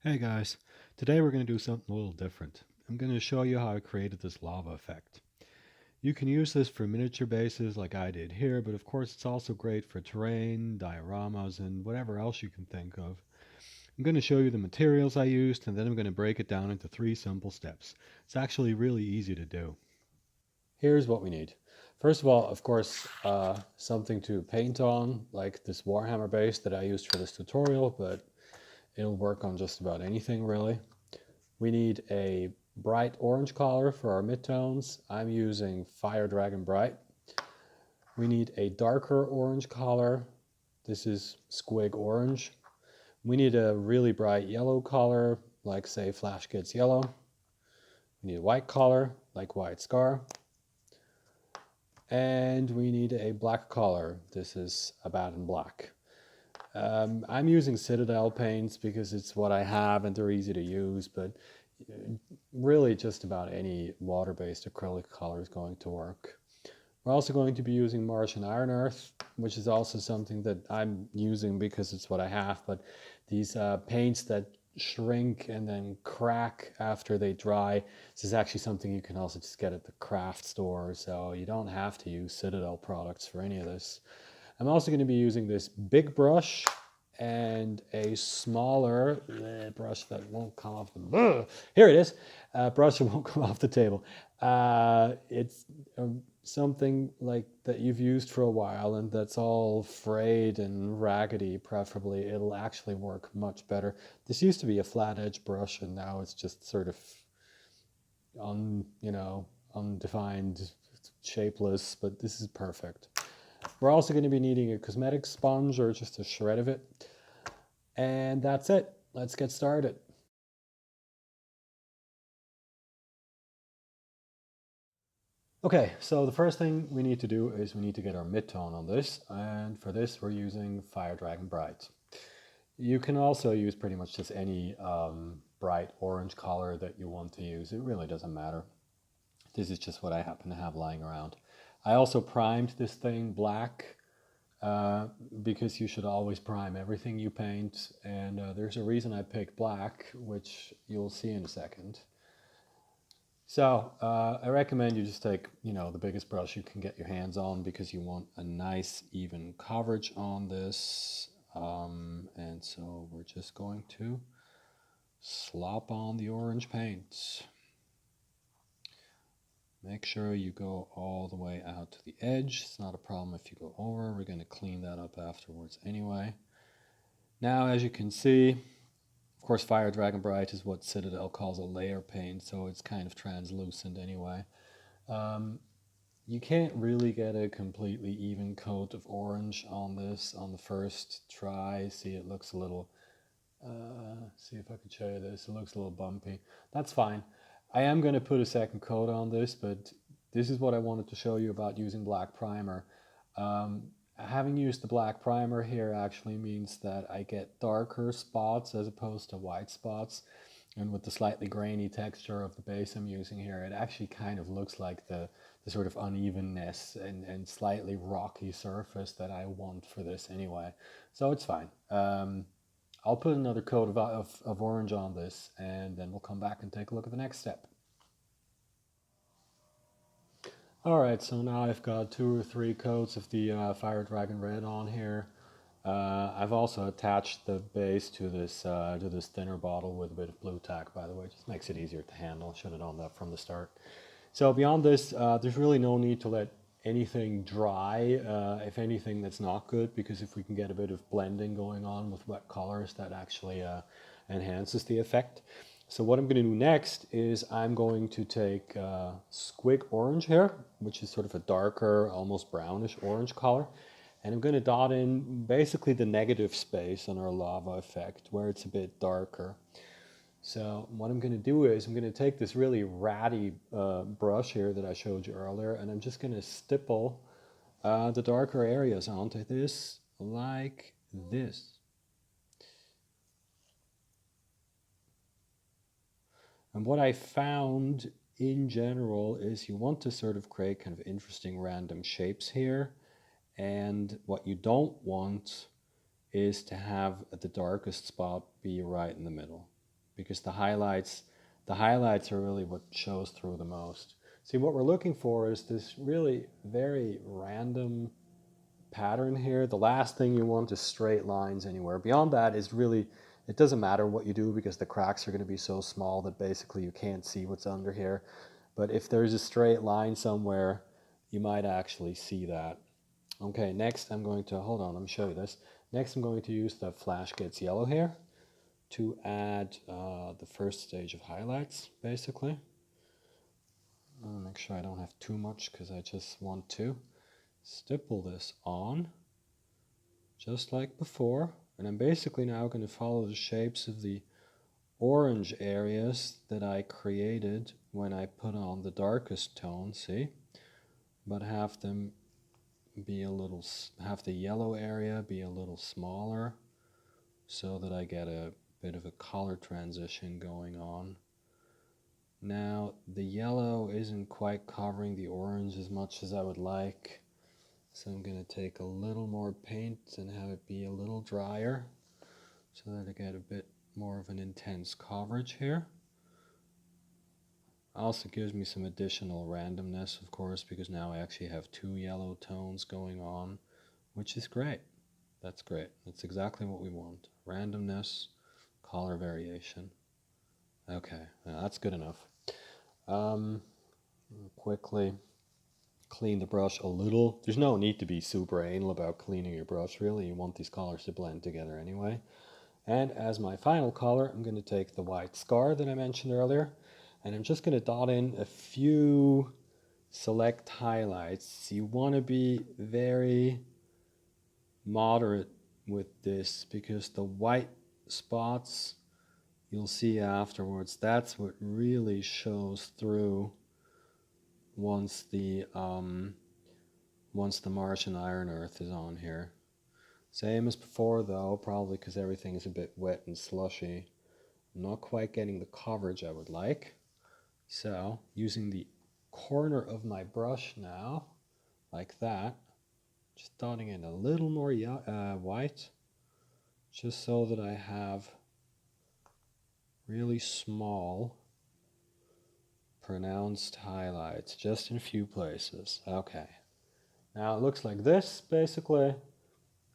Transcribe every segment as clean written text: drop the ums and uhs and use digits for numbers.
Hey guys, today we're going to do something a little different. I'm going to show you how I created this lava effect. You can use this for miniature bases like I did here, but of course it's also great for terrain, dioramas, and whatever else you can think of. I'm going to show you the materials I used, and then I'm going to break it down into 3 simple steps. It's actually really easy to do. Here's what we need. First of all, of course, something to paint on, like this Warhammer base that I used for this tutorial, but it'll work on just about anything really. We need a bright orange color for our midtones. I'm using Fire Dragon Bright. We need a darker orange color. This is Squig Orange. We need a really bright yellow color, like say Flash Kids Yellow. We need a white color, like White Scar. And we need a black color. This is Abaddon Black. I'm using Citadel paints because it's what I have and they're easy to use, but really just about any water-based acrylic color is going to work. We're also going to be using Martian Iron Earth, which is also something that I'm using because it's what I have, but these paints that shrink and then crack after they dry, this is actually something you can also just get at the craft store, so you don't have to use Citadel products for any of this. I'm also going to be using this big brush and a smaller brush that won't come off the... Here it is. Brush that won't come off the table. It's something like that you've used for a while and that's all frayed and raggedy, preferably. It'll actually work much better. This used to be a flat edge brush and now it's just sort of undefined, shapeless, but this is perfect. We're also going to be needing a cosmetic sponge or just a shred of it. And that's it. Let's get started. Okay, so the first thing we need to do is we need to get our midtone on this. And for this, we're using Fire Dragon Bright. You can also use pretty much just any bright orange color that you want to use. It really doesn't matter. This is just what I happen to have lying around. I also primed this thing black because you should always prime everything you paint, and there's a reason I picked black, which you'll see in a second. So I recommend you just take, the biggest brush you can get your hands on because you want a nice even coverage on this. And so we're just going to slop on the orange paint. Make sure you go all the way out to the edge. It's not a problem if you go over. We're going to clean that up afterwards anyway. Now, as you can see, of course, Fire Dragon Bright is what Citadel calls a layer paint, so it's kind of translucent anyway. You can't really get a completely even coat of orange on this on the first try. See, it looks a little, see if I can show you this. It looks a little bumpy. That's fine. I am going to put a second coat on this, but this is what I wanted to show you about using black primer. Having used the black primer here actually means that I get darker spots as opposed to white spots. And with the slightly grainy texture of the base I'm using here, it actually kind of looks like the sort of unevenness and slightly rocky surface that I want for this anyway. So it's fine. I'll put another coat of orange on this and then we'll come back and take a look at the next step. Alright, so now I've got 2 or 3 coats of the Fire Dragon Red on here. I've also attached the base to this thinner bottle with a bit of blue tack, by the way. It just makes it easier to handle. Should have done that from the start. So beyond this, there's really no need to let anything dry. If anything, that's not good, because if we can get a bit of blending going on with wet colors, that actually enhances the effect. So what I'm going to do next is I'm going to take Squig Orange here, which is sort of a darker, almost brownish orange color. And I'm going to dot in basically the negative space on our lava effect where it's a bit darker. So what I'm going to do is I'm going to take this really ratty brush here that I showed you earlier, and I'm just going to stipple the darker areas onto this like this. And what I found in general is you want to sort of create kind of interesting random shapes here. And what you don't want is to have the darkest spot be right in the middle. because the highlights are really what shows through the most. See, what we're looking for is this really very random pattern here. The last thing you want is straight lines anywhere. Beyond that is really, it doesn't matter what you do because the cracks are going to be so small that basically you can't see what's under here. But if there's a straight line somewhere, you might actually see that. Okay, next I'm going to, hold on, let me show you this. Next I'm going to use the Flash Gets Yellow here to add the first stage of highlights, basically. I'll make sure I don't have too much because I just want to stipple this on, just like before. And I'm basically now going to follow the shapes of the orange areas that I created when I put on the darkest tone, see? But have them be a little, have the yellow area be a little smaller so that I get a bit of a color transition going on. Now the yellow isn't quite covering the orange as much as I would like, so I'm going to take a little more paint and have it be a little drier so that I get a bit more of an intense coverage here. Also gives me some additional randomness, of course, because now I actually have two yellow tones going on, which is great. That's great. That's exactly what we want. Randomness, color variation. Okay, that's good enough. Quickly clean the brush a little. There's no need to be super anal about cleaning your brush, really. You want these colors to blend together anyway. And as my final color, I'm going to take the white scar that I mentioned earlier, and I'm just going to dot in a few select highlights. You want to be very moderate with this because the white spots you'll see afterwards, that's what really shows through once the Martian Iron Earth is on here. Same as before though, probably because everything is a bit wet and slushy. I'm not quite getting the coverage I would like. So using the corner of my brush now, like that, just dotting in a little more white, just so that I have really small pronounced highlights just in a few places. Okay, now it looks like this basically,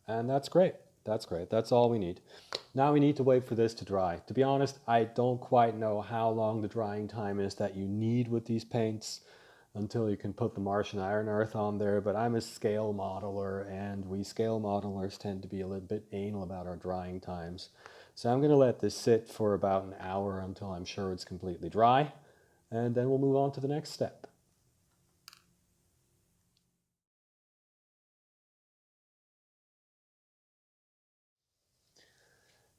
and that's great. That's great. That's all we need. Now we need to wait for this to dry. To be honest, I don't quite know how long the drying time is that you need with these paints until you can put the Martian Iron Earth on there, but I'm a scale modeler, and we scale modelers tend to be a little bit anal about our drying times. So I'm going to let this sit for about an hour until I'm sure it's completely dry, and then we'll move on to the next step.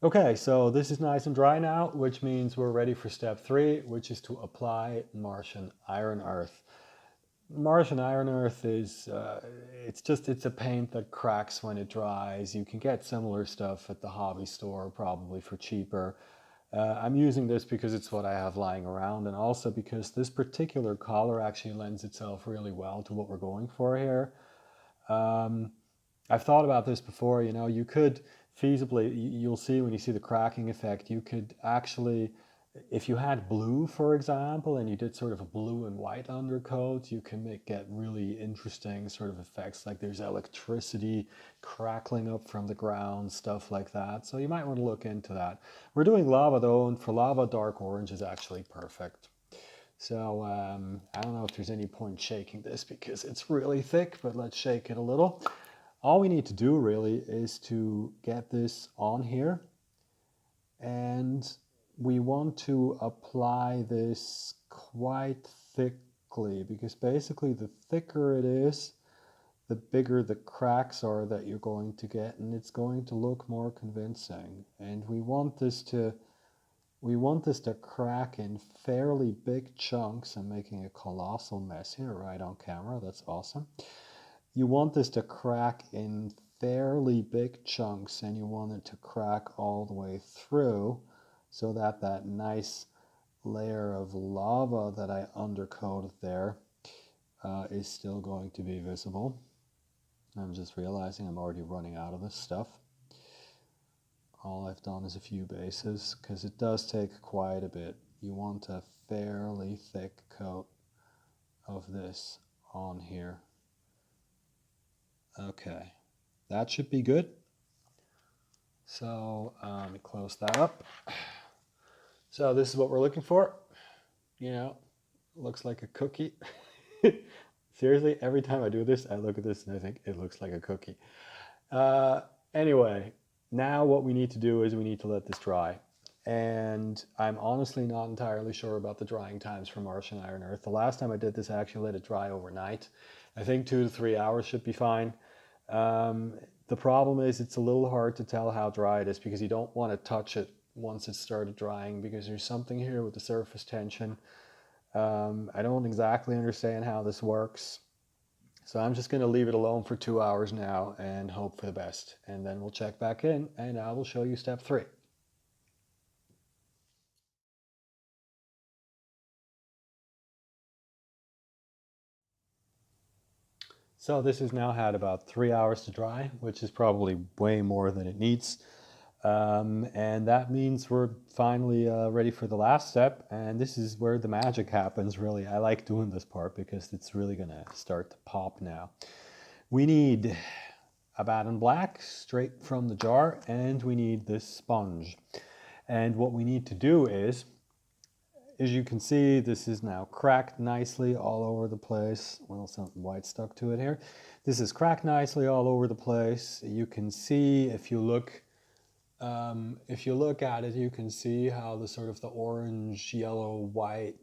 Okay, so this is nice and dry now, which means we're ready for step 3, which is to apply Martian Iron Earth. Martian Iron Earth is, it's a paint that cracks when it dries. You can get similar stuff at the hobby store, probably for cheaper. I'm using this because it's what I have lying around, and also because this particular color actually lends itself really well to what we're going for here. I've thought about this before, you know, you could feasibly, you'll see when you see the cracking effect, you could actually, if you had blue, for example, and you did sort of a blue and white undercoat, you can get really interesting sort of effects, like there's electricity crackling up from the ground, stuff like that. So you might want to look into that. We're doing lava though, and for lava, dark orange is actually perfect. So I don't know if there's any point shaking this because it's really thick, but let's shake it a little. All we need to do really is to get this on here, and we want to apply this quite thickly because basically the thicker it is, the bigger the cracks are that you're going to get, and it's going to look more convincing. And we want this to crack in fairly big chunks. I'm making a colossal mess here right on camera. That's awesome. You want this to crack in fairly big chunks, and you want it to crack all the way through so that that nice layer of lava that I undercoated there is still going to be visible. I'm just realizing I'm already running out of this stuff. all I've done is a few bases because it does take quite a bit. You want a fairly thick coat of this on here. Okay, that should be good. So let me close that up. So this is what we're looking for. You know, looks like a cookie. Seriously, every time I do this, I look at this and I think it looks like a cookie. Anyway, now what we need to do is we need to let this dry. And I'm honestly not entirely sure about the drying times for Martian Iron Earth. The last time I did this, I actually let it dry overnight. I think 2 to 3 hours should be fine. The problem is it's a little hard to tell how dry it is because you don't want to touch it once it started drying because there's something here with the surface tension. I don't exactly understand how this works. So I'm just going to leave it alone for 2 hours now and hope for the best. And then we'll check back in and I will show you step 3. So this has now had about 3 hours to dry, which is probably way more than it needs. And that means we're finally ready for the last step. And this is where the magic happens, really. I like doing this part because it's really going to start to pop now. We need a batten black straight from the jar, and we need this sponge. And what we need to do is, as you can see, this is now cracked nicely all over the place. Well, something white stuck to it here. This is cracked nicely all over the place. You can see if you look at it, you can see how the sort of the orange, yellow, white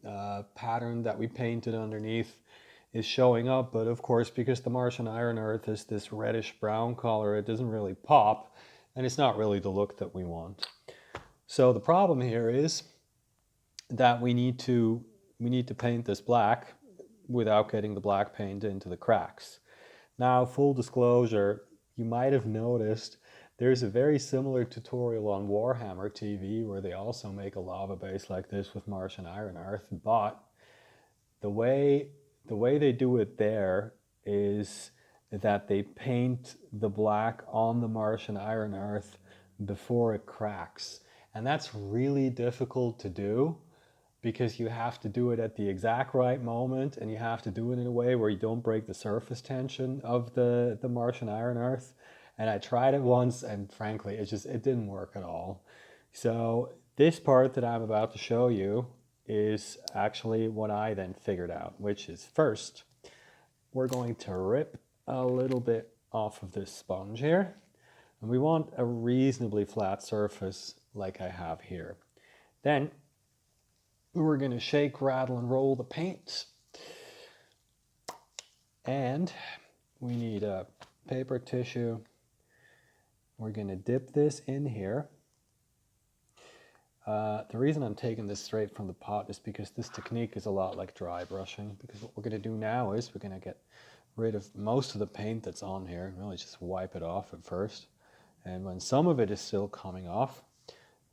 pattern that we painted underneath is showing up. But of course, because the Martian Iron Earth is this reddish brown color, it doesn't really pop, and it's not really the look that we want. So the problem here is that we need to paint this black without getting the black paint into the cracks. Now, full disclosure, you might have noticed there's a very similar tutorial on Warhammer TV where they also make a lava base like this with Martian Iron Earth, but the way they do it there is that they paint the black on the Martian Iron Earth before it cracks. And that's really difficult to do because you have to do it at the exact right moment and you have to do it in a way where you don't break the surface tension of the Martian Iron Earth. And I tried it once and frankly, it didn't work at all. So this part that I'm about to show you is actually what I then figured out, which is first, we're going to rip a little bit off of this sponge here. And we want a reasonably flat surface like I have here. Then we're going to shake, rattle, and roll the paint. And we need a paper tissue. We're going to dip this in here. The reason I'm taking this straight from the pot is because this technique is a lot like dry brushing. Because what we're going to do now is we're going to get rid of most of the paint that's on here. Really just wipe it off at first. And when some of it is still coming off,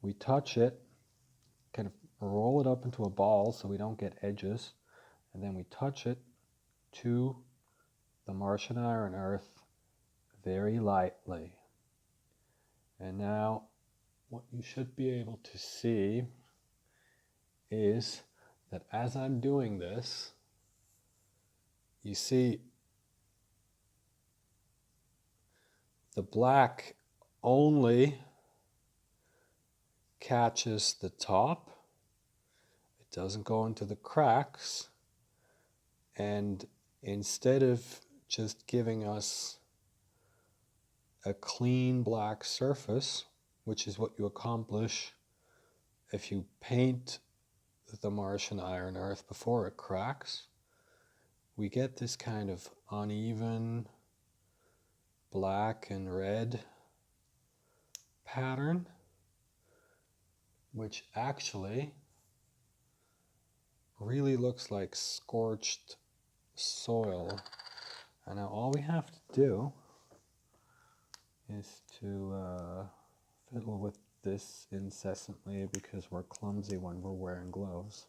we touch it, kind of roll it up into a ball so we don't get edges, and then we touch it to the Martian Iron Earth very lightly. And now what you should be able to see is that as I'm doing this, you see the black only catches the top. It doesn't go into the cracks, and instead of just giving us a clean black surface, which is what you accomplish if you paint the Martian Iron Earth before it cracks, we get this kind of uneven black and red pattern, which actually really looks like scorched soil. And now all we have to do is to fiddle with this incessantly because we're clumsy when we're wearing gloves.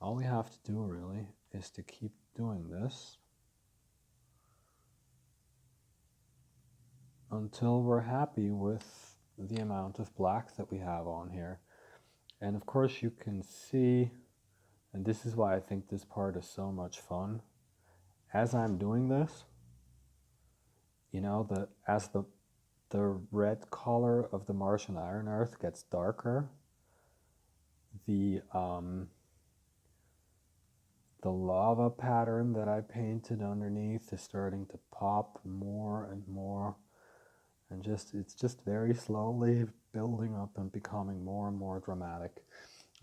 All we have to do really is to keep doing this until we're happy with the amount of black that we have on here. And of course you can see, and this is why I think this part is so much fun, as I'm doing this, you know, as the red color of the Martian iron earth gets darker, the lava pattern that I painted underneath is starting to pop more and more, and it's just very slowly building up and becoming more and more dramatic.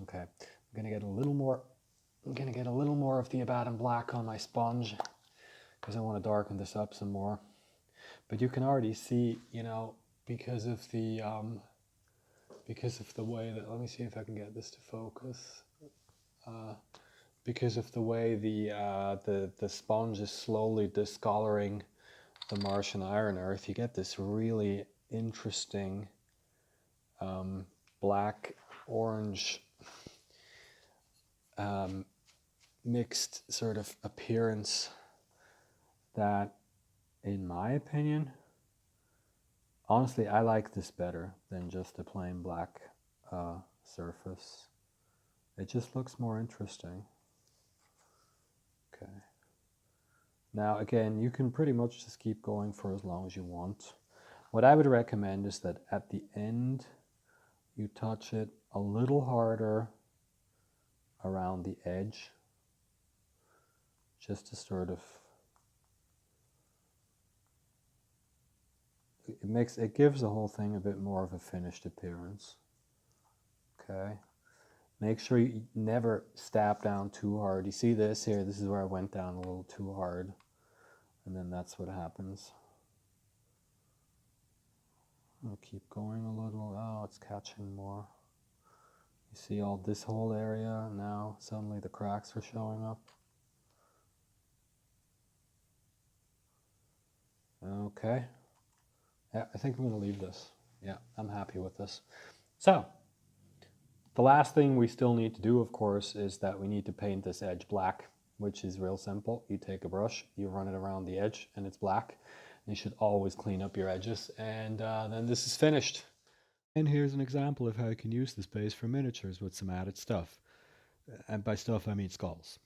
Okay, I'm gonna get a little more of the Abaddon black on my sponge because I want to darken this up some more. But you can already see, you know, because of the way that, let me see if I can get this to focus. Because of the way the sponge is slowly discoloring the Martian iron earth, you get this really interesting black orange mixed sort of appearance that, in my opinion, honestly, I like this better than just a plain black surface. It just looks more interesting. Okay. Now, again, you can pretty much just keep going for as long as you want. What I would recommend is that at the end, you touch it a little harder around the edge, just to sort of, it gives the whole thing a bit more of a finished appearance. Okay. Make sure you never stab down too hard. You see this here? This is where I went down a little too hard. And then that's what happens. I'll keep going a little. Oh, it's catching more. You see all this whole area? Now suddenly the cracks are showing up. Okay. Yeah, I think I'm going to leave this. Yeah, I'm happy with this. So, the last thing we still need to do, of course, is that we need to paint this edge black, which is real simple. You take a brush, you run it around the edge, and it's black. And you should always clean up your edges, and then this is finished. And here's an example of how you can use this base for miniatures with some added stuff. And by stuff, I mean skulls.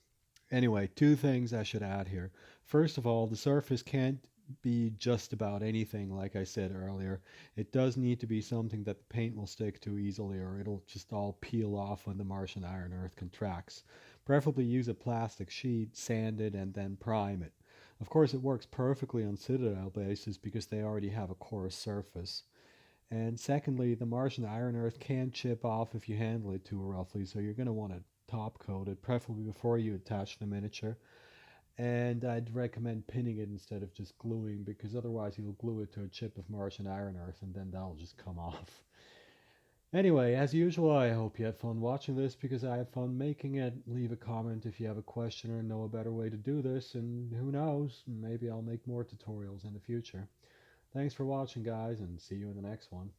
Anyway, two things I should add here. First of all, the surface can't be just about anything, like I said earlier. It does need to be something that the paint will stick to easily, or it'll just all peel off when the Martian iron earth contracts. Preferably use a plastic sheet, sand it, and then prime it. Of course, it works perfectly on Citadel bases because they already have a coarse surface. And secondly, the Martian iron earth can chip off if you handle it too roughly, so you're going to want to top coat it, preferably before you attach the miniature. And I'd recommend pinning it instead of just gluing, because otherwise you'll glue it to a chip of Martian iron earth and then that'll just come off. Anyway, as usual, I hope you had fun watching this because I had fun making it. Leave a comment if you have a question or know a better way to do this, and who knows, maybe I'll make more tutorials in the future. Thanks for watching, guys, and see you in the next one.